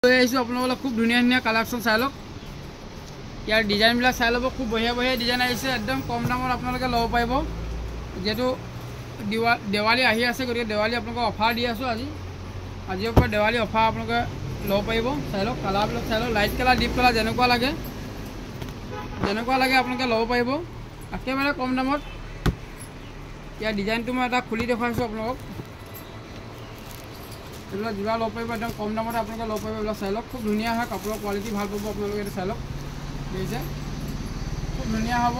লৈ আহিছোঁ আপোনালোকে খুব ধুনীয়া ধুনীয়া কালেকশ্যন চাই লওক। ইয়াৰ ডিজাইনবিলাক চাই ল'ব, খুব বঢ়িয়া বঢ়িয়া ডিজাইন আহিছে, একদম কম দামত আপোনালোকে ল'ব পাৰিব। যিহেতু দেৱালী আহি আছে, গতিকে দেৱালী আপোনালোকক অফাৰ দি আছোঁ। আজিৰ পৰা দেৱালী অফাৰ আপোনালোকে ল'ব পাৰিব। চাই লওক কালাৰবিলাক চাই লওক, লাইট কালাৰ ডিপ কালাৰ যেনেকুৱা লাগে আপোনালোকে ল'ব পাৰিব একেবাৰে কম দামত। ইয়াৰ ডিজাইনটো মই এটা খুলি দেখুৱাইছোঁ আপোনালোকক। এইবিলাক যোৰা ল'ব পাৰিব, একদম কম দামতে আপোনালোকে ল'ব পাৰিব। এইবিলাক চাই লওক, খুব ধুনীয়া হয়, কাপোৰৰ কোৱালিটি ভাল পাব আপোনালোকে। এইটো চাই লওক, দেখিছে খুব ধুনীয়া হ'ব।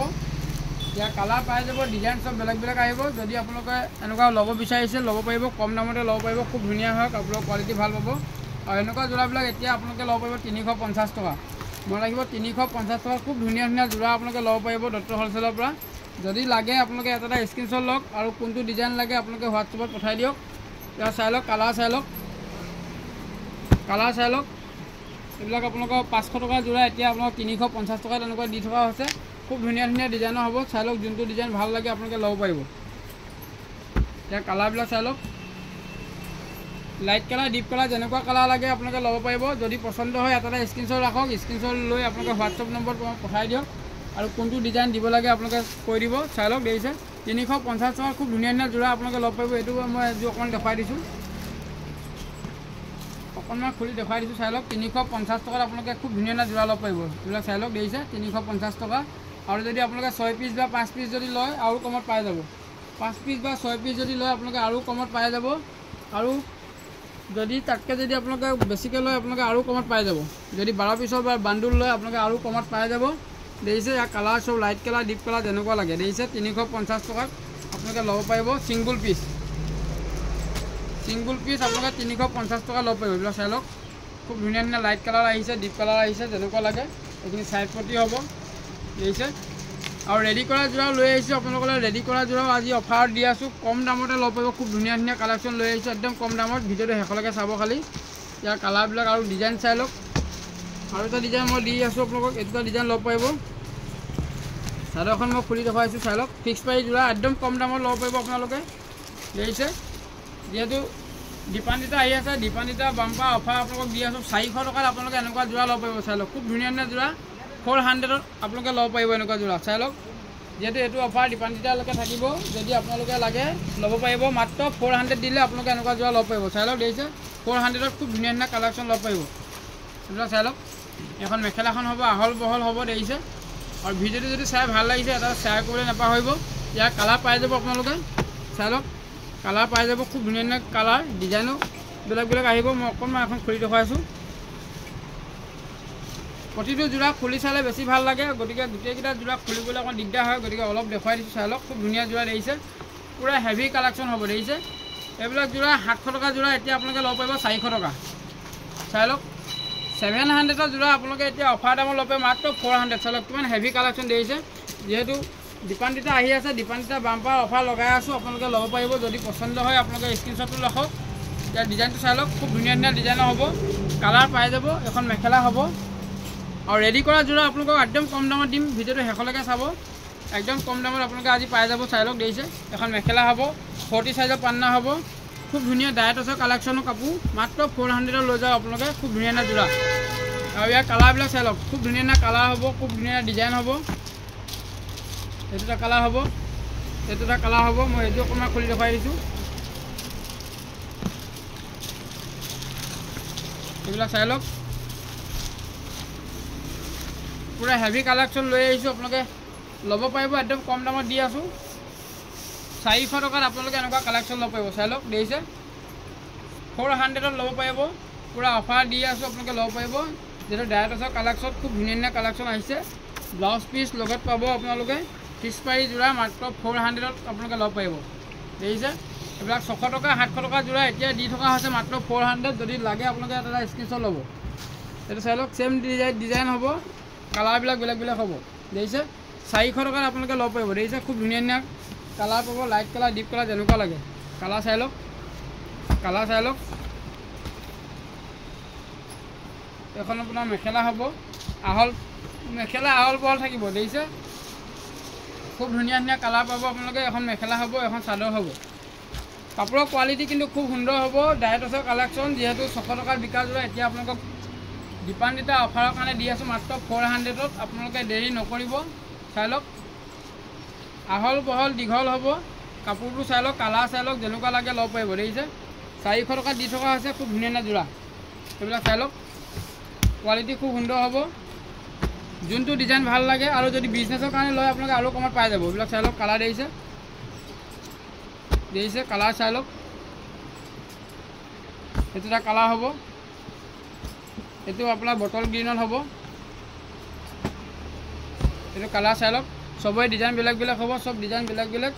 ইয়াৰ কালাৰ পাই যাব, ডিজাইন চব বেলেগ বেলেগ আহিব। যদি আপোনালোকে এনেকুৱা ল'ব বিচাৰিছে ল'ব পাৰিব, কম দামতে ল'ব পাৰিব। খুব ধুনীয়া হয়, কাপোৰৰ কোৱালিটি ভাল পাব। আৰু এনেকুৱা যোৰাবিলাক এতিয়া আপোনালোকে ল'ব পাৰিব 350 টকা। মই ৰাখিব 350 টকা। খুব ধুনীয়া ধুনীয়া যোৰা আপোনালোকে ল'ব পাৰিব দত্ত হ'লচেলৰ পৰা। যদি লাগে আপোনালোকে এটা স্ক্ৰীনশ্বট লওক আৰু কোনটো ডিজাইন লাগে আপোনালোকে হোৱাটছএপত পঠাই দিয়ক। ইয়াৰ চাই লওক, কালাৰ চাই লওক, এইবিলাক আপোনালোকৰ 500 টকা যোৰা এতিয়া আপোনালোকক 350 টকা তেনেকুৱা দি থকা হৈছে। খুব ধুনীয়া ধুনীয়া ডিজাইনৰ হ'ব। চাই লওক, যোনটো ডিজাইন ভাল লাগে আপোনালোকে ল'ব পাৰিব। ইয়াৰ কালাৰবিলাক চাই লওক, লাইট কালাৰ ডিপ কালাৰ যেনেকুৱা কালাৰ লাগে আপোনালোকে ল'ব পাৰিব। যদি পচন্দ হয় এটা স্ক্ৰীনশ্বট ৰাখক, স্ক্ৰীনশ্বট লৈ আপোনালোকে হোৱাটছএপ নম্বৰত পঠাই দিয়ক আৰু কোনটো ডিজাইন দিব লাগে আপোনালোকে কৈ দিব। চাই লওক, দেখিছে 350 টকা। খুব ধুনীয়া ধুনীয়া যোৰা আপোনালোকে ল'ব পাৰিব। এইটো মই আজি অকণমান দেখুৱাই দিছোঁ, অকণমান খুলি দেখুৱাই দিছোঁ। চাই লওক, 350 টকাত আপোনালোকে খুব ধুনীয়া ধুনীয়া যোৰা ল'ব পাৰিব। এইবিলাক চাই লওক, দেখিছে 350 টকা। আৰু যদি আপোনালোকে 6 পিচ বা 5 পিচ যদি লয় আৰু কমত পাই যাব। 5 পিচ বা 6 পিচ যদি লয় আপোনালোকে আৰু কমত পাই যাব। আৰু যদি তাতকৈ যদি আপোনালোকে বেছিকৈ লয় আপোনালোকে আৰু কমত পাই যাব। যদি 12 পিছৰ বা বাণ্ডুল লয় আপোনালোকে আৰু কমত পাই যাব। দেখিছে ইয়াৰ কালাৰ চব লাইট কালাৰ ডিপ কালাৰ যেনেকুৱা লাগে। দেখিছে 350 টকাত আপোনালোকে ল'ব পাৰিব। ছিংগুল পিচ আপোনালোকে 350 টকা ল'ব পাৰিব। এইবিলাক চাই লওক, খুব ধুনীয়া ধুনীয়া লাইট কালাৰ আহিছে, ডিপ কালাৰ আহিছে, যেনেকুৱা লাগে। এইখিনি চাইড পটি হ'ব, দেখিছে। আৰু ৰেডি কৰা যোৰাও লৈ আহিছোঁ আপোনালোকলৈ। ৰেডি কৰা যোৰাও আজি অফাৰত দি আছোঁ, কম দামতে ল'ব পাৰিব। খুব ধুনীয়া ধুনীয়া কালেকশ্যন লৈ আহিছোঁ, একদম কম দামত। ভিডিঅ'টো শেষলৈকে চাব খালি। ইয়াৰ কালাৰবিলাক আৰু ডিজাইন চাই লওক। আৰু এটা ডিজাইন মই দি আছোঁ আপোনালোকক, এইটো ডিজাইন ল'ব পাৰিব। চাদৰখন মই খুলি দেখুৱাইছোঁ, চাই লওক। ফিক্স প্ৰাইচ যোৰা, একদম কম দামত ল'ব পাৰিব আপোনালোকে। দেখিছে, যিহেতু দীপান্বিতা আহি আছে, দীপান্বিতা বাম্পাৰ অফাৰ আপোনালোকক দি আছোঁ। 400 টকাত আপোনালোকে এনেকুৱা যোৰা ল'ব পাৰিব। চাই লওক, খুব ধুনীয়া ধুনীয়া যোৰা। 400ত আপোনালোকে ল'ব পাৰিব এনেকুৱা যোৰা। চাই লওক, যিহেতু এইটো অফাৰ দীপান্বিতালৈকে থাকিব। যদি আপোনালোকে লাগে ল'ব পাৰিব। মাত্ৰ 400 দিলে আপোনালোকে এনেকুৱা যোৰা ল'ব পাৰিব। চাই লওক, দেখিছে 400ত খুব ধুনীয়া ধুনীয়া কালেকশ্যন ল'ব পাৰিব। এইবিলাক চাই লওক, এখন মেখেলাখন হ'ব, আহল বহল হ'ব, দেখিছে। আৰু ভিডিঅ'টো যদি চাই ভাল লাগিছে এটা শ্বেয়াৰ কৰিবলৈ নাপাহৰিব। ইয়াৰ কালাৰ পাই যাব আপোনালোকে। চাই লওক, কালাৰ পাই যাব, খুব ধুনীয়া ধুনীয়া কালাৰ, ডিজাইনো বেলেগ বেলেগ আহিব। মই অকণমান এখন খুলি দেখুৱাইছোঁ। প্ৰতিটো যোৰা খুলি চালে বেছি ভাল লাগে, গতিকে গোটেইকেইটা যোৰা খুলিবলৈ অকণ দিগদাৰ হয়, গতিকে অলপ দেখুৱাই দিছোঁ। চাই লওক, খুব ধুনীয়া যোৰা দেখিছে, পূৰা হেভি কালেকশ্যন হ'ব। দেখিছে এইবিলাক যোৰা 700 টকা যোৰা এতিয়া আপোনালোকে ল'ব পাৰিব 400 টকা। চাই লওক, 700ৰ যোৰা আপোনালোকে এতিয়া অফাৰ দামত ল'ব পাৰিব মাত্ৰ 400। চাই লওক, কিমান হেভি কালেকশ্যন দেখিছে। যিহেতু দীপান্বিতা আহি আছে, দীপান্বিতা বাম্পাৰ অফাৰ লগাই আছোঁ, আপোনালোকে ল'ব পাৰিব। যদি পচন্দ হয় আপোনালোকে স্ক্ৰীনশ্বটটো ৰাখক। ইয়াৰ ডিজাইনটো চাই লওক, খুব ধুনীয়া ধুনীয়া ডিজাইনৰ হ'ব। কালাৰ পাই যাব, এখন মেখেলা হ'ব। আৰু ৰেডি কৰা যোৰা আপোনালোকক একদম কম দামত দিম। ভিডিঅ'টো শেষলৈকে চাব, একদম কম দামত আপোনালোকে আজি পাই যাব। চাই লওক, দেখিছে এখন মেখেলা হ'ব, 40 চাইজৰ পান্না হ'ব। খুব ধুনীয়া ডায়েটছৰ কালেকশ্যনৰ কাপোৰ, মাত্ৰ 400ত লৈ যাওক আপোনালোকে। খুব ধুনীয়া ধুনীয়া যোৰা। আৰু ইয়াৰ কালাৰবিলাক চাই লওক, খুব ধুনীয়া ধুনীয়া কালাৰ হ'ব, খুব ধুনীয়া ডিজাইন হ'ব। এইটো এটা কালাৰ হ'ব, এইটো এটা কালাৰ হ'ব। মই এইটো অকণমান খুলি দেখুৱাই দিছোঁ। এইবিলাক চাই লওক, পূৰা হেভি কালেকশ্যন লৈ আহিছোঁ, আপোনালোকে ল'ব পাৰিব। একদম কম দামত দি আছোঁ, 400 টকাত আপোনালোকে এনেকুৱা কালেকশ্যন ল'ব পাৰিব। চাই লওক, দেখিছে 400ত ল'ব পাৰিব। পূৰা অফাৰ দি আছোঁ, আপোনালোকে ল'ব পাৰিব। যিহেতু ডায়েটছৰ কালেকশ্যন খুব ধুনীয়া ধুনীয়া কালেকশ্যন আহিছে। ব্লাউজ পিচ লগত পাব আপোনালোকে। ফিক্স প্ৰাইচ যোৰা মাত্ৰ 400ত আপোনালোকে ল'ব পাৰিব। দেখিছে এইবিলাক 600 টকা 700 টকা যোৰা এতিয়া দি থকা হৈছে মাত্ৰ 400। যদি লাগে আপোনালোকে এটা স্ক্ৰীনশ্বট ল'ব। এইটো চাই লওক, ছেম ডিজাইন হ'ব, কালাৰবিলাক বেলেগ বেলেগ হ'ব। দেখিছে 400 টকাত আপোনালোকে ল'ব পাৰিব। দেখিছে খুব ধুনীয়া ধুনীয়া কালাৰ পাব, লাইট কালাৰ ডিপ কালাৰ যেনেকুৱা লাগে। কালাৰ চাই লওক, কালাৰ চাই লওক। এখন আপোনাৰ মেখেলা হ'ব, মেখেলা আহল বহল থাকিব। দেখিছে খুব ধুনীয়া ধুনীয়া কালাৰ পাব আপোনালোকে। এখন মেখেলা হ'ব, এখন চাদৰ হ'ব। কাপোৰৰ কোৱালিটি কিন্তু খুব সুন্দৰ হ'ব। ডায়েটছৰ কালেকশ্যন, যিহেতু 600 টকাৰ বিকা যোৰা এতিয়া আপোনালোকক দীপান্বিতা অফাৰৰ কাৰণে দি আছোঁ মাত্ৰ 400ত। আপোনালোকে দেৰি নকৰিব। চাই লওক, আহল বহল দীঘল হ'ব। কাপোৰটো চাই লওক, কালাৰ চাই লওক, যেনেকুৱা লাগে ল'ব পাৰিব। দেখিছে 400 টকাত দি থকা হৈছে। খুব ধুনীয়া যোৰা। এইবিলাক চাই লওক, কোৱালিটি খুব সুন্দৰ হ'ব। যোনটো ডিজাইন ভাল লাগে আৰু যদি বিজনেছৰ কাৰণে লয় আপোনালোকে আৰু কমত পাই যাব। এইবিলাক চাই লওক, কালাৰ দেখিছে কালাৰ চাই লওক। এইটো এটা কালাৰ হ'ব, এইটো আপোনাৰ বটল গ্ৰীণত হ'ব। এইটো কালাৰ চাই লওক, চবৰে ডিজাইন বেলেগ বেলেগ হ'ব, চব ডিজাইন বেলেগ বেলেগ।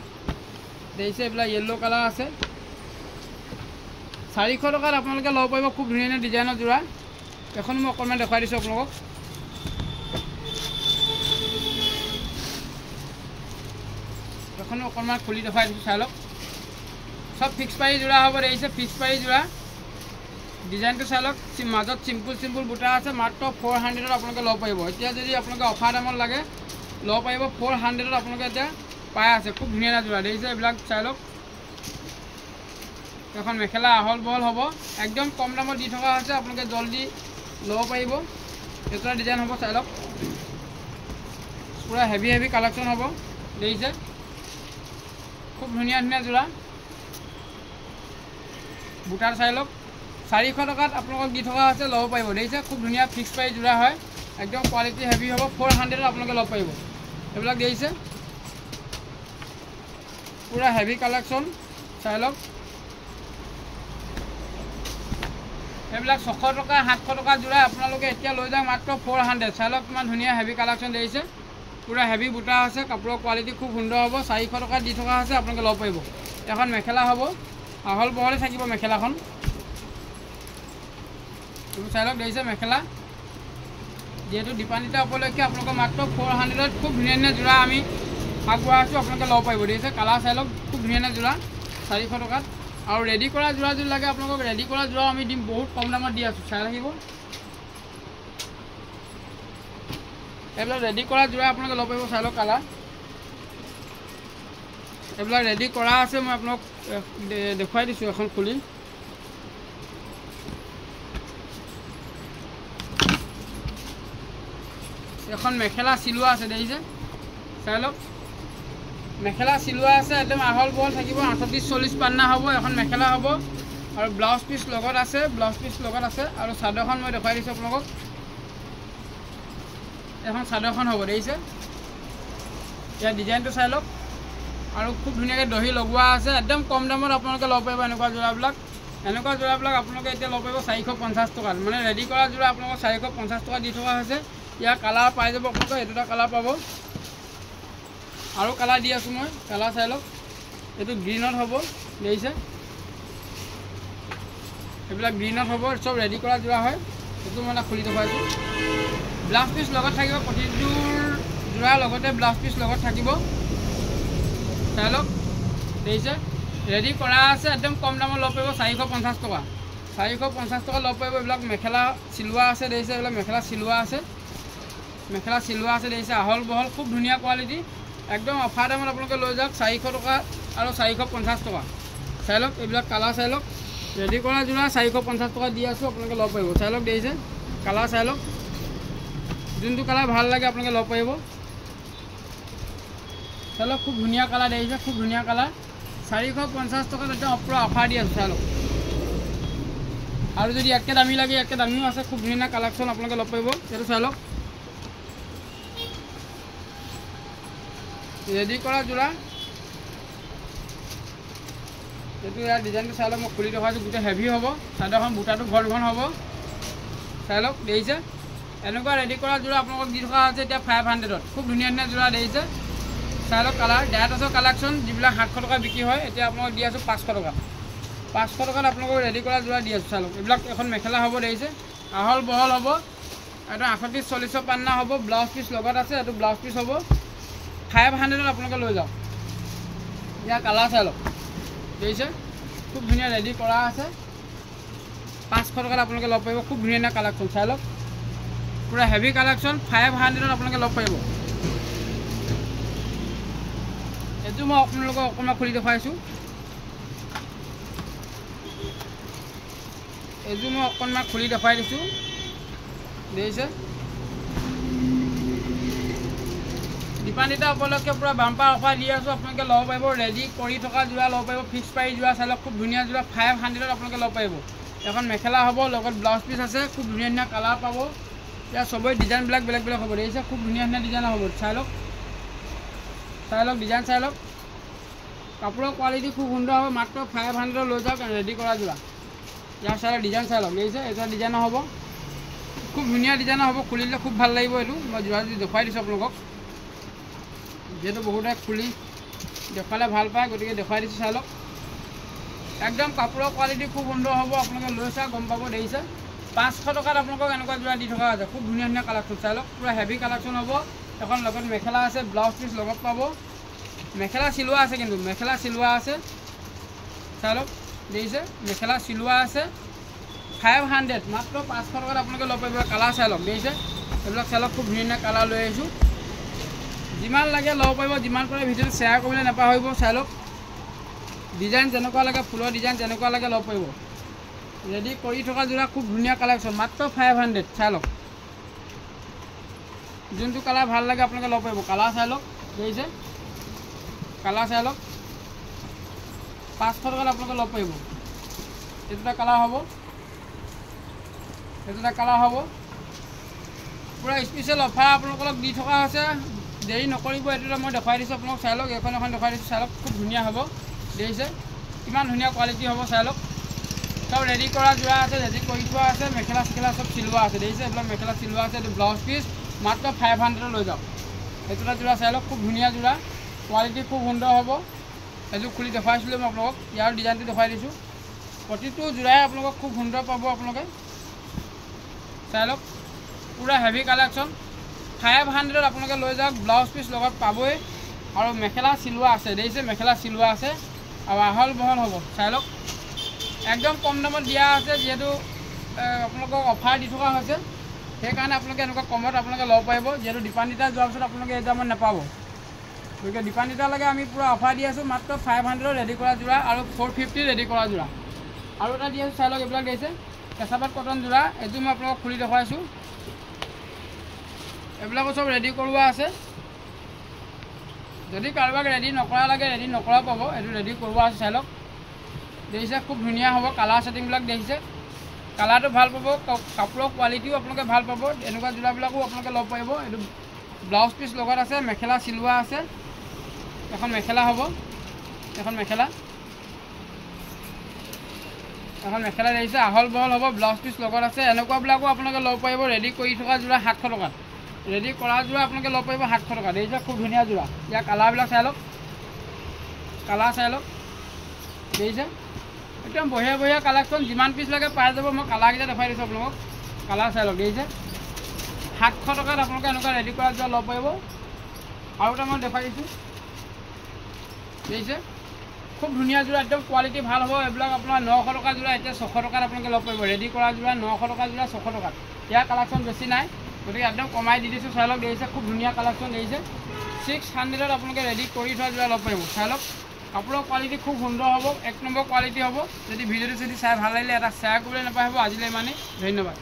দেখিছে এইবিলাক য়েল্ল' কালাৰ আছে। 400 টকাত আপোনালোকে ল'ব পাৰিব। খুব ধুনীয়া ধুনীয়া ডিজাইনৰ যোৰা। এখন মই অকণমান দেখুৱাই দিছোঁ আপোনালোকক। এখনো অকণমান খুলি দেখুৱাই দিছোঁ, চাই লওক। সব ফিক্স পাৰি যোৰা হ'ব। দেখিছে ফিক্স পাৰি যোৰা। ডিজাইনটো চাই লওক, মাজত চিম্পুল চিম্পুল বুটা আছে। মাত্ৰ 400ত আপোনালোকে ল'ব পাৰিব। এতিয়া যদি আপোনালোকে অফাৰ দামত লাগে ল'ব পাৰিব। 400ত আপোনালোকে এতিয়া পাই আছে। খুব ধুনীয়া যোৰা। দেখিছে এইবিলাক চাই লওক। এখন মেখেলা আহল বহল হ'ব, একদম কম দামত দি থকা হৈছে। আপোনালোকে জলদি ল'ব পাৰিব। এইটো ডিজাইন হ'ব, চাই লওক। পূৰা হেভি হেভি কালেকশ্যন হ'ব। দেখিছে খুব ধুনীয়া ধুনীয়া যোৰা। বুটাৰ চাই লওক, 400 টকাত আপোনালোকক দি থকা হৈছে, ল'ব পাৰিব। দেখিছে খুব ধুনীয়া ফিক্স প্ৰাইচ যোৰা হয়, একদম কোৱালিটি হেভি হ'ব। 400ত আপোনালোকে ল'ব পাৰিব। এইবিলাক দেখিছে পূৰা হেভি কালেকশ্যন, চাই লওক। এইবিলাক 600 টকা 700 টকা যোৰা আপোনালোকে এতিয়া লৈ যাওক মাত্ৰ 400। চাই লওক কিমান ধুনীয়া হেভি কালেকশ্যন দেখিছে। পূৰা হেভি বুটা আছে, কাপোৰৰ কোৱালিটি খুব সুন্দৰ হ'ব। 400 টকাত দি থকা হৈছে, আপোনালোকে ল'ব পাৰিব। এখন মেখেলা হ'ব, আহল বহলে থাকিব মেখেলাখন। চাই লওক, দেখিছে মেখেলা। যিহেতু দীপান্বিতা উপলক্ষে আপোনালোকৰ মাত্ৰ 400ত খুব ধুনীয়া ধুনীয়া যোৰা আমি আগবঢ়াইছোঁ, আপোনালোকে ল'ব পাৰিব। দেখিছে কালাৰ চাই লওক, খুব ধুনীয়া ধুনীয়া যোৰা 400 টকাত। আৰু ৰেডি কৰা যোৰা যদি লাগে আপোনালোকক ৰেডি কৰা যোৰাও আমি দিম, বহুত কম দামত দি আছোঁ। চাই ৰাখিব, এইবিলাক ৰেডি কৰা যোৰা আপোনালোকে ল'ব পাৰিব। চাই লওক কালাৰ, এইবিলাক ৰেডি কৰা আছে। মই আপোনাক দেখুৱাই দিছোঁ এখন খুলি। এখন মেখেলা চিলোৱা আছে, দেখিছে চাই লওক। মেখেলা চিলোৱা আছে, একদম আহল বহল থাকিব। 38 40 পান্না হ'ব। এখন মেখেলা হ'ব আৰু ব্লাউজ পিচ লগত আছে, আৰু চাদৰখন মই দেখুৱাই দিছোঁ আপোনালোকক। এখন চাদৰখন হ'ব, দেখিছে। ইয়াৰ ডিজাইনটো চাই লওক, আৰু খুব ধুনীয়াকৈ দহি লগোৱা আছে। একদম কম দামত আপোনালোকে ল'ব পাৰিব। এনেকুৱা যোৰাবিলাক আপোনালোকে এতিয়া ল'ব পাৰিব 450 টকাত। মানে ৰেডি কৰা যোৰা আপোনালোকক 450 টকা দি থকা হৈছে। ইয়াৰ কালাৰ পাই যাব আপোনালোকে। এইটো এটা কালাৰ পাব, আৰু কালাৰ দি আছোঁ মই। কালাৰ চাই লওক, এইটো গ্ৰীণত হ'ব, দেখিছে। এইবিলাক গ্ৰীণত হ'ব, চব ৰেডি কৰা যোৰা হয়। এইটো মানে খুলি দেখুৱাইছোঁ। ব্লাউজ পিচ লগত থাকিব, প্ৰতিটোৰ যোৰাৰ লগতে ব্লাউজ পিচ লগত থাকিব। চাই লওক, দেখিছে ৰেডি কৰা আছে। একদম কম দামত ল'ব পাৰিব, 450 টকা। 450 টকা ল'ব পাৰিব। এইবিলাক মেখেলা চিলোৱা আছে, দেখিছে। এইবিলাক মেখেলা চিলোৱা আছে, দেখিছে। আহল বহল, খুব ধুনীয়া কোৱালিটি, একদম অফাৰ দামত আপোনালোকে লৈ যাওক। 400 টকা আৰু 450 টকা। চাই লওক, এইবিলাক কালাৰ চাই লওক। ৰেডি কৰা যোৰা 450 টকা দি আছোঁ, আপোনালোকে ল'ব পাৰিব। চাই লওক, দেখিছে কালাৰ চাই লওক। যোনটো কালাৰ ভাল লাগে আপোনালোকে ল'ব পাৰিব। চাই লওক, খুব ধুনীয়া কালাৰ দেখিছে, খুব ধুনীয়া কালাৰ। 450 টকাত একদম পূৰা অফাৰ দি আছোঁ। চাই লওক, আৰু যদি ইয়াতকৈ দামী লাগে ইয়াতকৈ দামীও আছে। খুব ধুনীয়া কালেকশ্যন আপোনালোকে ল'ব পাৰিব। এইটো চাই লওক, ৰেডি কৰা যোৰা। এইটো ইয়াৰ ডিজাইনটো চাই লওক, মই খুলি দেখুৱাইছোঁ। গোটেই হেভি হ'ব। চাদৰখন বুটাটো ঘন হ'ব, চাই লওক, দেখিছে। এনেকুৱা ৰেডি কৰা যোৰা আপোনালোকক দি থকা হৈছে এতিয়া 500ত। খুব ধুনীয়া ধুনীয়া যোৰা দেখিছে। চাই লওক কালাৰ। ডেৰাটছৰ কালেকশ্যন, যিবিলাক 700 টকা বিক্ৰী হয়, এতিয়া আপোনালোকক দি আছোঁ 500 টকা। 500 টকাত আপোনালোকক ৰেডি কৰা যোৰা দি আছোঁ। চাই লওক, এইবিলাক এখন মেখেলা হ'ব, দেখিছে। আহল বহল হ'ব, এইটো 38 40 পান্না হ'ব। ব্লাউজ পিচ লগত আছে, এইটো ব্লাউজ পিচ হ'ব। 500ত আপোনালোকে লৈ যাওক। ইয়াৰ কালাৰ চাই লওক, দেখিছে খুব ধুনীয়া ৰেডি কৰা আছে। 500 টকাত আপোনালোকে ল'ব পাৰিব। খুব ধুনীয়া ধুনীয়া কালেকশ্যন, চাই লওক। পূৰা হেভি কালেকশ্যন, 500ত আপোনালোকে ল'ব পাৰিব। এইটো মই আপোনালোকক অকণমান খুলি দেখুৱাইছোঁ। এইটো মই অকণমান খুলি দেখুৱাই দিছোঁ। দেখিছে দীপান্বিতা উপলক্ষে পুৰা বাম্পাৰ অফাৰ দি আছোঁ আপোনালোকে ল'ব পাৰিব ৰেডি কৰি থকা যোৰা ল'ব পাৰিব ফিক্স পাৰি যোৰা চাই লওক খুব ধুনীয়া যোৰা 500ত আপোনালোকে ল'ব পাৰিব এখন মেখেলা হ'ব লগত ব্লাউজ পিচ আছে খুব ধুনীয়া ধুনীয়া কালাৰ পাব ইয়াৰ চবৰে ডিজাইনবিলাক বেলেগ বেলেগ হ'ব দেখিছে খুব ধুনীয়া ধুনীয়া ডিজাইন হ'ব চাই লওক ডিজাইন চাই লওক কাপোৰৰ কোৱালিটি খুব সুন্দৰ হ'ব মাত্ৰ 500 লৈ যাওক ৰেডি কৰা যোৰা ইয়াৰ চাই লওক ডিজাইন চাই লওক দেখিছে এটা ডিজাইনৰ হ'ব খুব ধুনীয়া ডিজাইনৰ হ'ব খুলিলে খুব ভাল লাগিব এইটো মই যোৰা যদি দেখুৱাই দিছোঁ আপোনালোকক যেহেতু বহুতে খুলি দেখুৱালে ভাল পায় গতিকে দেখুৱাই দিছোঁ চাই লওক একদম কাপোৰৰ কোৱালিটি খুব সুন্দৰ হ'ব আপোনালোকে লৈ চাই গম পাব দেখিছে 500 টকাত আপোনালোকক এনেকুৱা যোৰা দি থকা আছে খুব ধুনীয়া ধুনীয়া কালেকশ্যন চাই লওক পুৰা হেভি কালেকশ্যন হ'ব এখন লগত মেখেলা আছে ব্লাউজ পিচ লগত পাব মেখেলা চিলোৱা আছে কিন্তু মেখেলা চিলোৱা আছে চাই লওক দেখিছে মেখেলা চিলোৱা আছে 500 মাত্ৰ 500 টকাত আপোনালোকে ল'ব পাৰিব কালাৰ চাই লওক দেখিছে এইবিলাক চাই লওক খুব ধুনীয়া ধুনীয়া কালাৰ লৈ আহিছোঁ যিমান লাগে ল'ব পাৰিব যিমান পাৰে ভিডিঅ'টো শ্বেয়াৰ কৰিবলৈ নাপাহৰিব চাই লওক ডিজাইন যেনেকুৱা লাগে ফুলৰ ডিজাইন যেনেকুৱা লাগে ল'ব পাৰিব ৰেডি কৰি থকা যোৰা খুব ধুনীয়া কালেকশ্যন মাত্ৰ 500 চাই লওক যোনটো কালাৰ ভাল লাগে আপোনালোকে ল'ব পাৰিব কালাৰ চাই লওক দেখিছে কালাৰ চাই লওক 500 টকাত আপোনালোকে ল'ব পাৰিব এইটো এটা কালাৰ হ'ব পুৰা স্পেচিয়েল অফাৰ আপোনালোকক দি থকা হৈছে দেৰি নকৰিব এইটো মই দেখুৱাই দিছোঁ আপোনালোক চাই লওক এখন দেখুৱাই দিছোঁ চাই লওক খুব ধুনীয়া হ'ব দেখিছে কিমান ধুনীয়া কোৱালিটি হ'ব চাই লওক সব ৰেডি কৰা যোৰা আছে ৰেডি কৰি থোৱা আছে মেখেলা চেখেলা চব চিলোৱা আছে দেখিছে এইবিলাক মেখেলা চিলোৱা আছে এইটো ব্লাউজ পিচ মাত্ৰ 500 লৈ যাওক এইটো এটা যোৰা চাই লওক খুব ধুনীয়া যোৰা কোৱালিটি খুব সুন্দৰ হ'ব এইটো খুলি দেখুৱাইছিলোঁ মই আপোনালোকক ইয়াৰ ডিজাইনটো দেখুৱাই দিছোঁ প্ৰতিটো যোৰাই আপোনালোকক খুব সুন্দৰ পাব আপোনালোকে চাই লওক পুৰা হেভি কালেকশ্যন 500 আপোনালোকে লৈ যাওক ব্লাউজ পিচ লগত পাবই আৰু মেখেলা চিলোৱা আছে দেখিছে মেখেলা চিলোৱা আছে আৰু আহল বহল হ'ব চাই লওক একদম কম দামত দিয়া আছে যিহেতু আপোনালোকক অফাৰ দি থকা হৈছে সেইকাৰণে আপোনালোকে এনেকুৱা কমত আপোনালোকে ল'ব পাৰিব যিহেতু দীপান্বিতা যোৱাৰ পিছত আপোনালোকে এই দামত নাপাব গতিকে দীপান্বিতালৈকে আমি পুৰা অফাৰ দি আছোঁ মাত্ৰ 500 ৰেডি কৰা যোৰা আৰু 450 ৰেডি কৰা যোৰা আৰু এটা দি আছোঁ চাই লওক এইবিলাক দিছে কেঁচাপাত কটন যোৰা এইটো মই আপোনালোকক খুলি দেখুৱাইছোঁ এইবিলাকো চব ৰেডি কৰোৱা আছে যদি কাৰোবাক ৰেডি নকৰা লাগে ৰেডি নকৰা পাব এইটো ৰেডি কৰোৱা আছে চাই লওক দেখিছে খুব ধুনীয়া হ'ব কালাৰ ছেটিংবিলাক দেখিছে কালাৰটো ভাল পাব কাপোৰৰ কোৱালিটিও আপোনালোকে ভাল পাব এনেকুৱা যোৰাবিলাকো আপোনালোকে ল'ব পাৰিব এইটো ব্লাউজ পিচ লগত আছে মেখেলা চিলোৱা আছে এখন মেখেলা হ'ব এখন মেখেলা দেখিছে আহল বহল হ'ব ব্লাউজ পিচ লগত আছে এনেকুৱাবিলাকো আপোনালোকে ল'ব পাৰিব ৰেডি কৰি থকা যোৰা 700 টকাত ৰেডি কৰা যোৰা আপোনালোকে ল'ব পাৰিব 700 টকা দেখিছে খুব ধুনীয়া যোৰা ইয়াৰ কালাৰবিলাক চাই লওক দেখিছে একদম বঢ়িয়া বঢ়িয়া কালেকশ্যন যিমান পিচ লাগে পাই যাব মই কালাৰকেইটা দেখুৱাই দিছোঁ আপোনালোকক কালাৰ চাই লওক দেখিছে 700 টকাত আপোনালোকে এনেকুৱা ৰেডি কৰা যোৰা ল'ব পাৰিব আৰু এটা মই দেখুৱাই দিছোঁ দেখিছে খুব ধুনীয়া যোৰা একদম কোৱালিটি ভাল হ'ব এইবিলাক আপোনাৰ 900 টকা যোৰা এতিয়া 600 টকাত আপোনালোকে ল'ব পাৰিব ৰেডি কৰা যোৰা 900 টকা যোৰা 600 টকাত ইয়াৰ কালেকশ্যন বেছি নাই গতিকে একদম কমাই দি দিছোঁ চাই লওক দেখিছে খুব ধুনীয়া কালেকশ্যন দেখিছে 600ত আপোনালোকে ৰেডি কৰি থোৱা যোৰা ল'ব পাৰিব চাই লওক কাপোৰৰ কোৱালিটি খুব সুন্দৰ হ'ব 1 নম্বৰ কোৱালিটি হ'ব যদি ভিডিঅ'টো চাই ভাল লাগিলে এটা শ্বেয়াৰ কৰিবলৈ নাপাহৰিব আজিলৈ ইমানেই ধন্যবাদ।